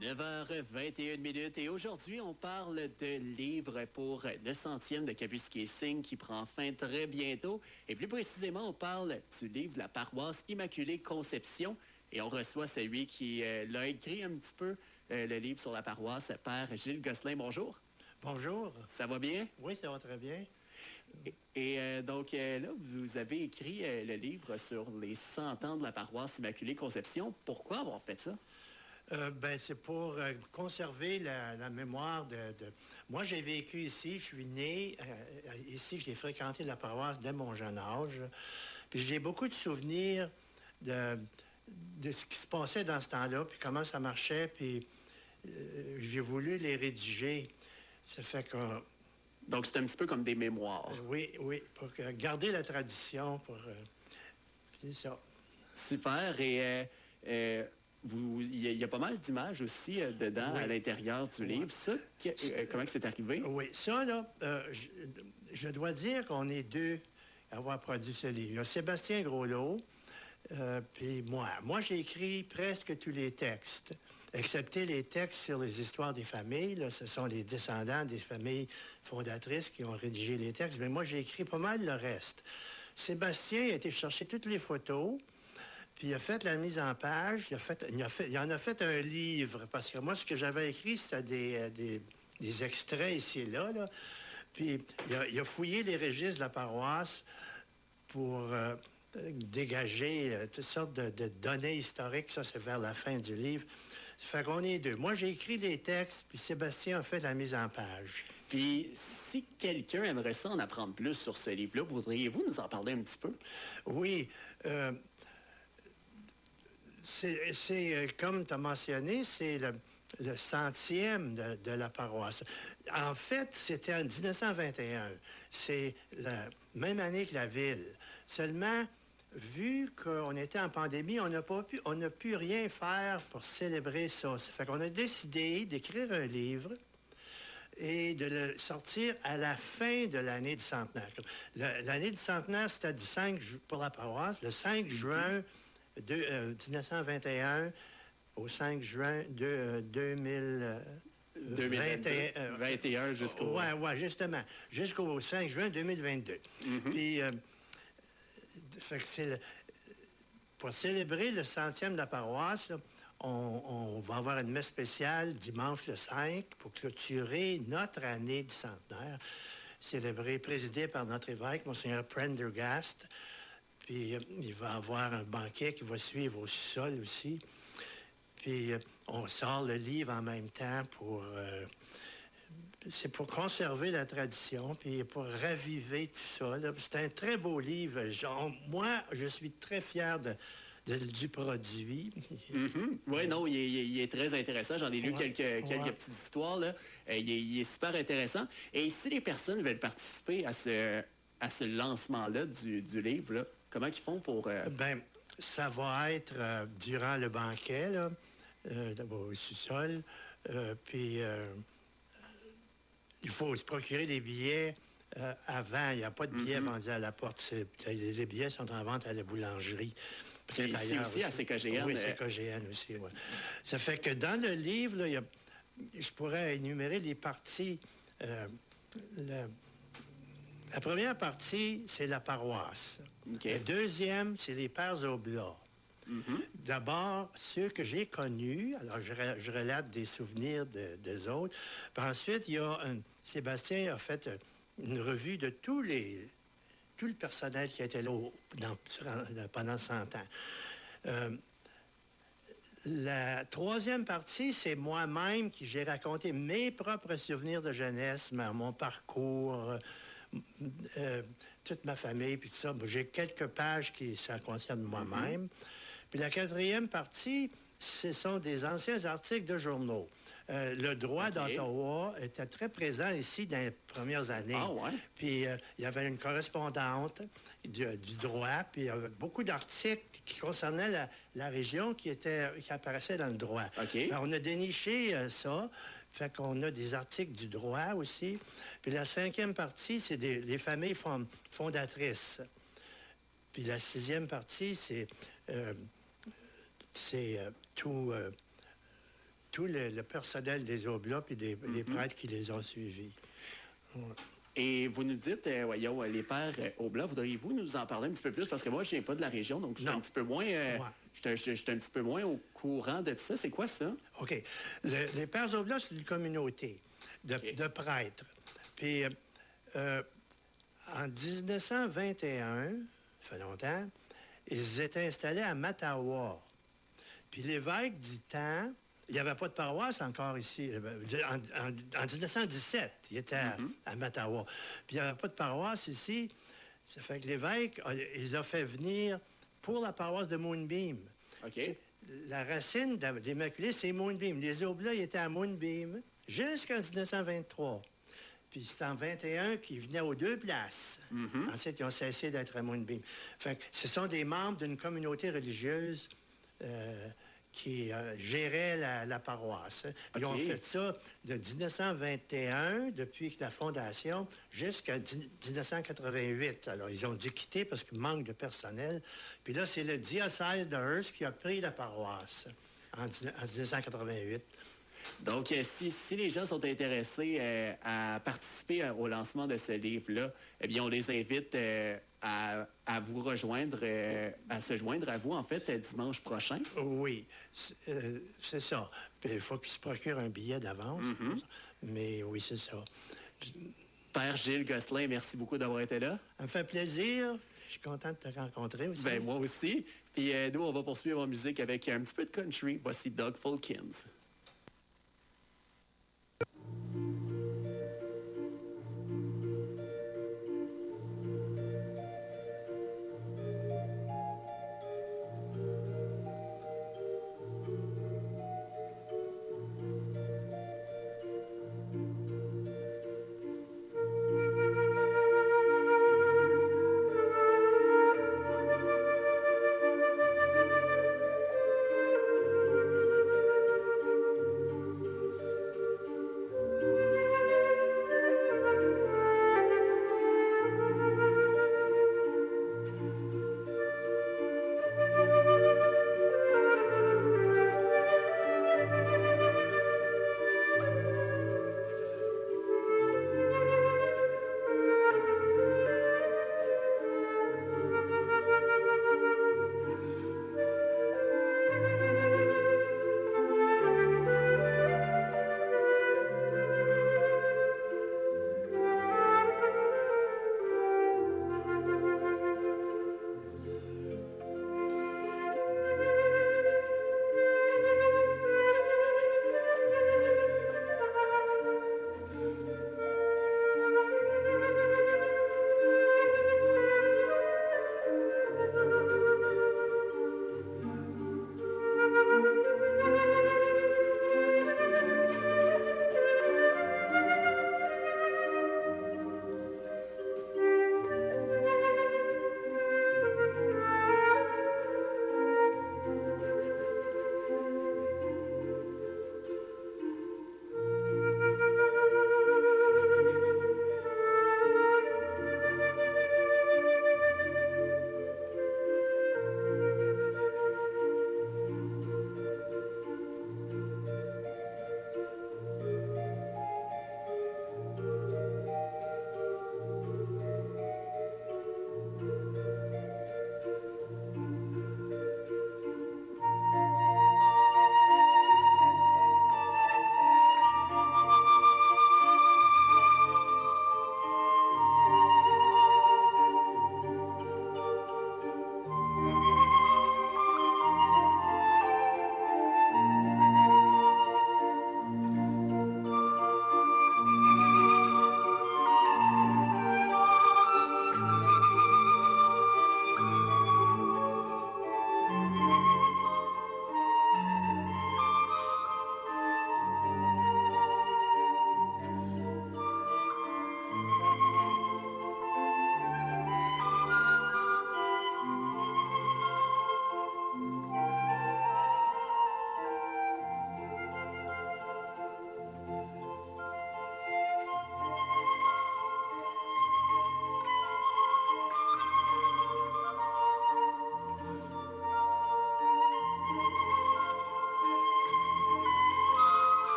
9h21 et aujourd'hui, on parle de livres pour le 100e de Cabusquier Signe qui prend fin très bientôt. Et plus précisément, on parle du livre de la paroisse Immaculée Conception et on reçoit celui qui l'a écrit un petit peu, le livre sur la paroisse, Père Gilles Gosselin. Bonjour. Bonjour. Ça va bien? Oui, ça va très bien. Donc là, vous avez écrit le livre sur les 100 ans de la paroisse Immaculée Conception. Pourquoi avoir fait ça? C'est pour conserver la mémoire de... Moi, j'ai vécu ici, je suis né ici, j'ai fréquenté la paroisse dès mon jeune âge. Puis j'ai beaucoup de souvenirs de ce qui se passait dans ce temps-là, puis comment ça marchait, puis j'ai voulu les rédiger. Ça fait que... Donc, c'est un petit peu comme des mémoires. Oui, pour garder la tradition, c'est ça. Super. Et il y a pas mal d'images aussi dedans, Oui. à l'intérieur du livre. Ça, comment c'est arrivé? Oui, ça, là, je dois dire qu'on est deux à avoir produit ce livre. Il y a Sébastien Groslot, puis moi. Moi, j'ai écrit presque tous les textes, excepté les textes sur les histoires des familles. Là, ce sont les descendants des familles fondatrices qui ont rédigé les textes. Mais moi, j'ai écrit pas mal le reste. Sébastien a été chercher toutes les photos, puis il a fait la mise en page. Il en a fait un livre, parce que moi, ce que j'avais écrit, c'était des extraits ici et là. Puis il a fouillé les registres de la paroisse pour dégager toutes sortes de données historiques. Ça, c'est vers la fin du livre. Ça fait qu'on est deux. Moi, j'ai écrit les textes, puis Sébastien a fait la mise en page. Puis, si quelqu'un aimerait ça en apprendre plus sur ce livre-là, voudriez-vous nous en parler un petit peu? Oui. C'est comme tu as mentionné, c'est le 100e de la paroisse. En fait, c'était en 1921. C'est la même année que la ville. Seulement, vu qu'on était en pandémie, on n'a pu rien faire pour célébrer ça. Ça fait qu'on a décidé d'écrire un livre et de le sortir à la fin de l'année du centenaire. L'année du centenaire, c'était du 5 pour la paroisse, le 5 juin 1921 au 5 juin 2021 jusqu'au... Oui, justement. Jusqu'au 5 juin 2022. Puis, fait que pour célébrer le 100e de la paroisse, là, on va avoir une messe spéciale dimanche le 5 pour clôturer notre année du centenaire, célébrée, présidée par notre évêque, Monseigneur Prendergast. Puis il va y avoir un banquet qui va suivre au sol aussi. Puis on sort le livre en même temps pour... c'est pour conserver la tradition, puis pour raviver tout ça. C'est un très beau livre. Moi, je suis très fier du produit. Oui, non, il est très intéressant. J'en ai lu quelques petites histoires. Là. Il est super intéressant. Et si les personnes veulent participer à ce lancement-là du livre, là, comment ils font pour... Ça va être durant le banquet, là, au sous-sol. Puis il faut se procurer les billets avant. Il n'y a pas de billets vendus à la porte. Les billets sont en vente à la boulangerie. Peut-être ailleurs aussi, à CKGN. Oui, CKGN aussi, oui. Ça fait que dans le livre, là, je pourrais énumérer les parties. La première partie, c'est la paroisse. Okay. La deuxième, c'est les pères oblats. D'abord, ceux que j'ai connus, alors je relate des souvenirs des autres. Puis ensuite, Sébastien a fait une revue de tout le personnel qui était là pendant 100 ans. La troisième partie, c'est moi-même qui j'ai raconté mes propres souvenirs de jeunesse, mon parcours, toute ma famille, puis tout ça. J'ai quelques pages qui ça concerne moi-même. Puis la quatrième partie, ce sont des anciens articles de journaux. Le droit d'Ottawa était très présent ici dans les premières années. Ah ouais? Puis il y avait une correspondante du droit, puis il y avait beaucoup d'articles qui concernaient la région qui apparaissaient dans le droit. Okay. On a déniché ça, fait qu'on a des articles du droit aussi. Puis la cinquième partie, c'est les familles fondatrices. Puis la sixième partie, c'est tout tout le personnel des Oblats et des prêtres qui les ont suivis. Ouais. Et vous nous dites, voyons, les pères Oblats, voudriez-vous nous en parler un petit peu plus? Parce que moi, je ne viens pas de la région, donc je suis un petit peu moins... Je suis un petit peu moins au courant de tout ça. C'est quoi ça? OK. Les pères Oblats, c'est une communauté de prêtres. Puis, en 1921, ça fait longtemps, ils étaient installés à Mattawa. Puis l'évêque du temps, il n'y avait pas de paroisse encore ici. En 1917, il était à Mattawa. Puis il n'y avait pas de paroisse ici. Ça fait que l'évêque, ils ont fait venir pour la paroisse de Moonbeam. OK. La racine d'Immaculée, c'est Moonbeam. Les Oblats, ils étaient à Moonbeam jusqu'en 1923. Puis c'est en 21 qu'ils venaient aux deux places. Ensuite, ils ont cessé d'être à Moonbeam. Fait que ce sont des membres d'une communauté religieuse qui gérait la paroisse. Ils ont fait ça de 1921, depuis la fondation, jusqu'à 1988. Alors, ils ont dû quitter parce qu'il manque de personnel. Puis là, c'est le diocèse de Hearst qui a pris la paroisse en 1988. Donc, si les gens sont intéressés à participer au lancement de ce livre-là, eh bien, on les invite à vous rejoindre, à se joindre à vous, en fait, dimanche prochain. Oui, c'est ça. Puis, il faut qu'ils se procurent un billet d'avance. Mais oui, c'est ça. Père Gilles Gosselin, merci beaucoup d'avoir été là. Ça me fait plaisir. Je suis content de te rencontrer aussi. Ben, moi aussi. Puis nous, on va poursuivre en musique avec un petit peu de country. Voici Doug Fulkins.